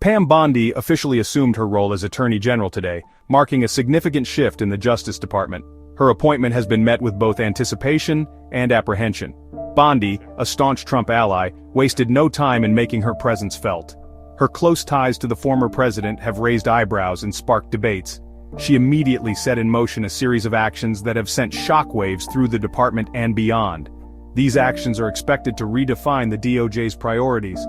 Pam Bondi officially assumed her role as Attorney General today, marking a significant shift in the Justice Department. Her appointment has been met with both anticipation and apprehension. Bondi, a staunch Trump ally, wasted no time in making her presence felt. Her close ties to the former president have raised eyebrows and sparked debates. She immediately set in motion a series of actions that have sent shockwaves through the department and beyond. These actions are expected to redefine the DOJ's priorities.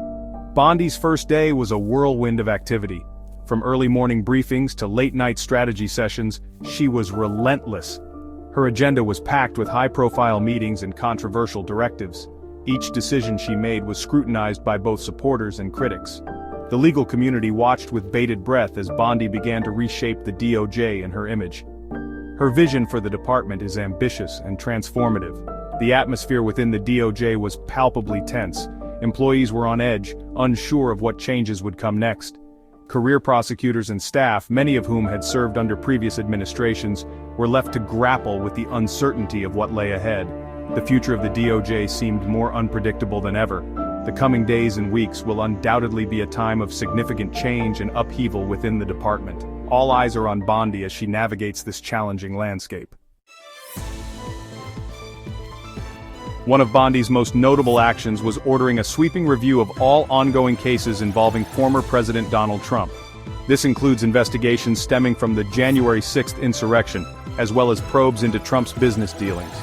Bondi's first day was a whirlwind of activity. From early morning briefings to late-night strategy sessions, she was relentless. Her agenda was packed with high-profile meetings and controversial directives. Each decision she made was scrutinized by both supporters and critics. The legal community watched with bated breath as Bondi began to reshape the DOJ in her image. Her vision for the department is ambitious and transformative. The atmosphere within the DOJ was palpably tense. Employees were on edge, unsure of what changes would come next. Career prosecutors and staff, many of whom had served under previous administrations, were left to grapple with the uncertainty of what lay ahead. The future of the DOJ seemed more unpredictable than ever. The coming days and weeks will undoubtedly be a time of significant change and upheaval within the department. All eyes are on Bondi as she navigates this challenging landscape. One of Bondi's most notable actions was ordering a sweeping review of all ongoing cases involving former President Donald Trump. This includes investigations stemming from the January 6th insurrection, as well as probes into Trump's business dealings.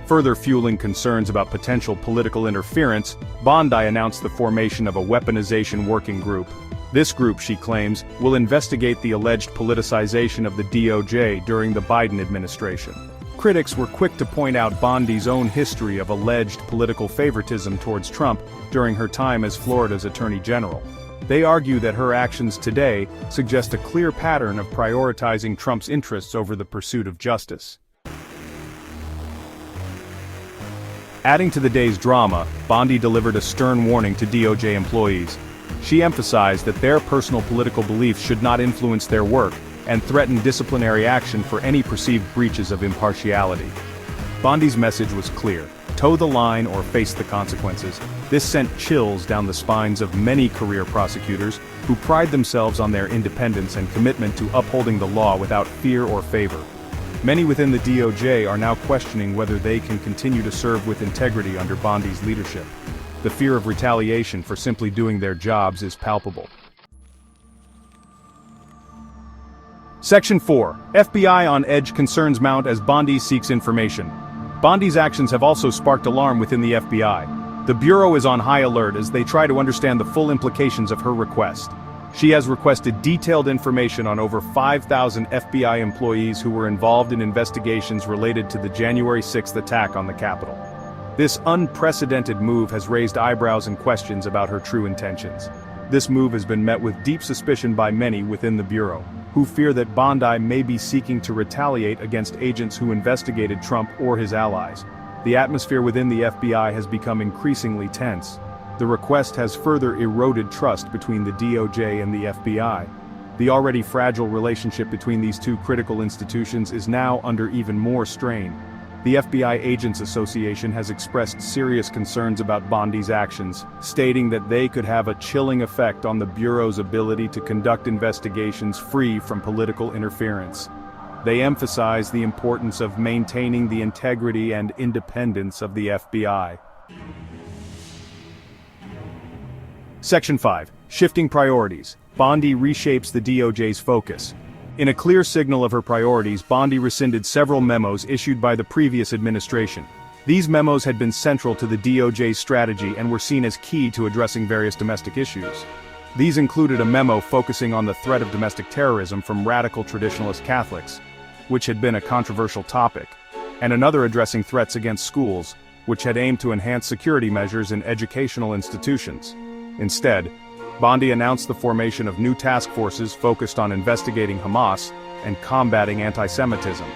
Further fueling concerns about potential political interference, Bondi announced the formation of a weaponization working group. This group, she claims, will investigate the alleged politicization of the DOJ during the Biden administration. Critics were quick to point out Bondi's own history of alleged political favoritism towards Trump during her time as Florida's Attorney General. They argue that her actions today suggest a clear pattern of prioritizing Trump's interests over the pursuit of justice. Adding to the day's drama, Bondi delivered a stern warning to DOJ employees. She emphasized that their personal political beliefs should not influence their work, and threatened disciplinary action for any perceived breaches of impartiality. Bondi's message was clear: toe the line or face the consequences. This sent chills down the spines of many career prosecutors who pride themselves on their independence and commitment to upholding the law without fear or favor. Many within the DOJ are now questioning whether they can continue to serve with integrity under Bondi's leadership. The fear of retaliation for simply doing their jobs is palpable. Section 4. FBI on edge, concerns mount as Bondi seeks information. Bondi's actions have also sparked alarm within the FBI. The Bureau is on high alert as they try to understand the full implications of her request. She has requested detailed information on over 5,000 FBI employees who were involved in investigations related to the January 6th attack on the Capitol. This unprecedented move has raised eyebrows and questions about her true intentions. This move has been met with deep suspicion by many within the Bureau, who fear that Bondi may be seeking to retaliate against agents who investigated Trump or his allies. The atmosphere within the FBI has become increasingly tense. The request has further eroded trust between the DOJ and the FBI. The already fragile relationship between these two critical institutions is now under even more strain. The FBI Agents Association has expressed serious concerns about Bondi's actions, stating that they could have a chilling effect on the Bureau's ability to conduct investigations free from political interference. They emphasize the importance of maintaining the integrity and independence of the FBI. Section 5. Shifting priorities. Bondi reshapes the DOJ's focus. In a clear signal of her priorities, Bondi rescinded several memos issued by the previous administration. These memos had been central to the DOJ's strategy and were seen as key to addressing various domestic issues. These included a memo focusing on the threat of domestic terrorism from radical traditionalist Catholics, which had been a controversial topic, and another addressing threats against schools, which had aimed to enhance security measures in educational institutions. Instead, Bondi announced the formation of new task forces focused on investigating Hamas and combating anti-Semitism.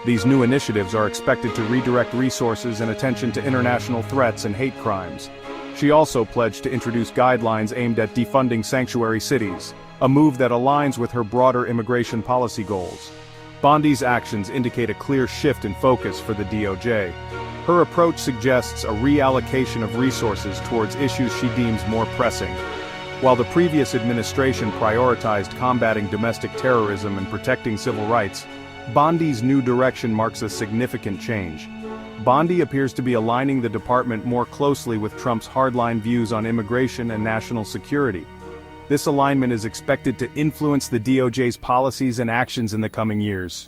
These new initiatives are expected to redirect resources and attention to international threats and hate crimes. She also pledged to introduce guidelines aimed at defunding sanctuary cities, a move that aligns with her broader immigration policy goals. Bondi's actions indicate a clear shift in focus for the DOJ. Her approach suggests a reallocation of resources towards issues she deems more pressing. While the previous administration prioritized combating domestic terrorism and protecting civil rights, Bondi's new direction marks a significant change. Bondi appears to be aligning the department more closely with Trump's hardline views on immigration and national security. This alignment is expected to influence the DOJ's policies and actions in the coming years.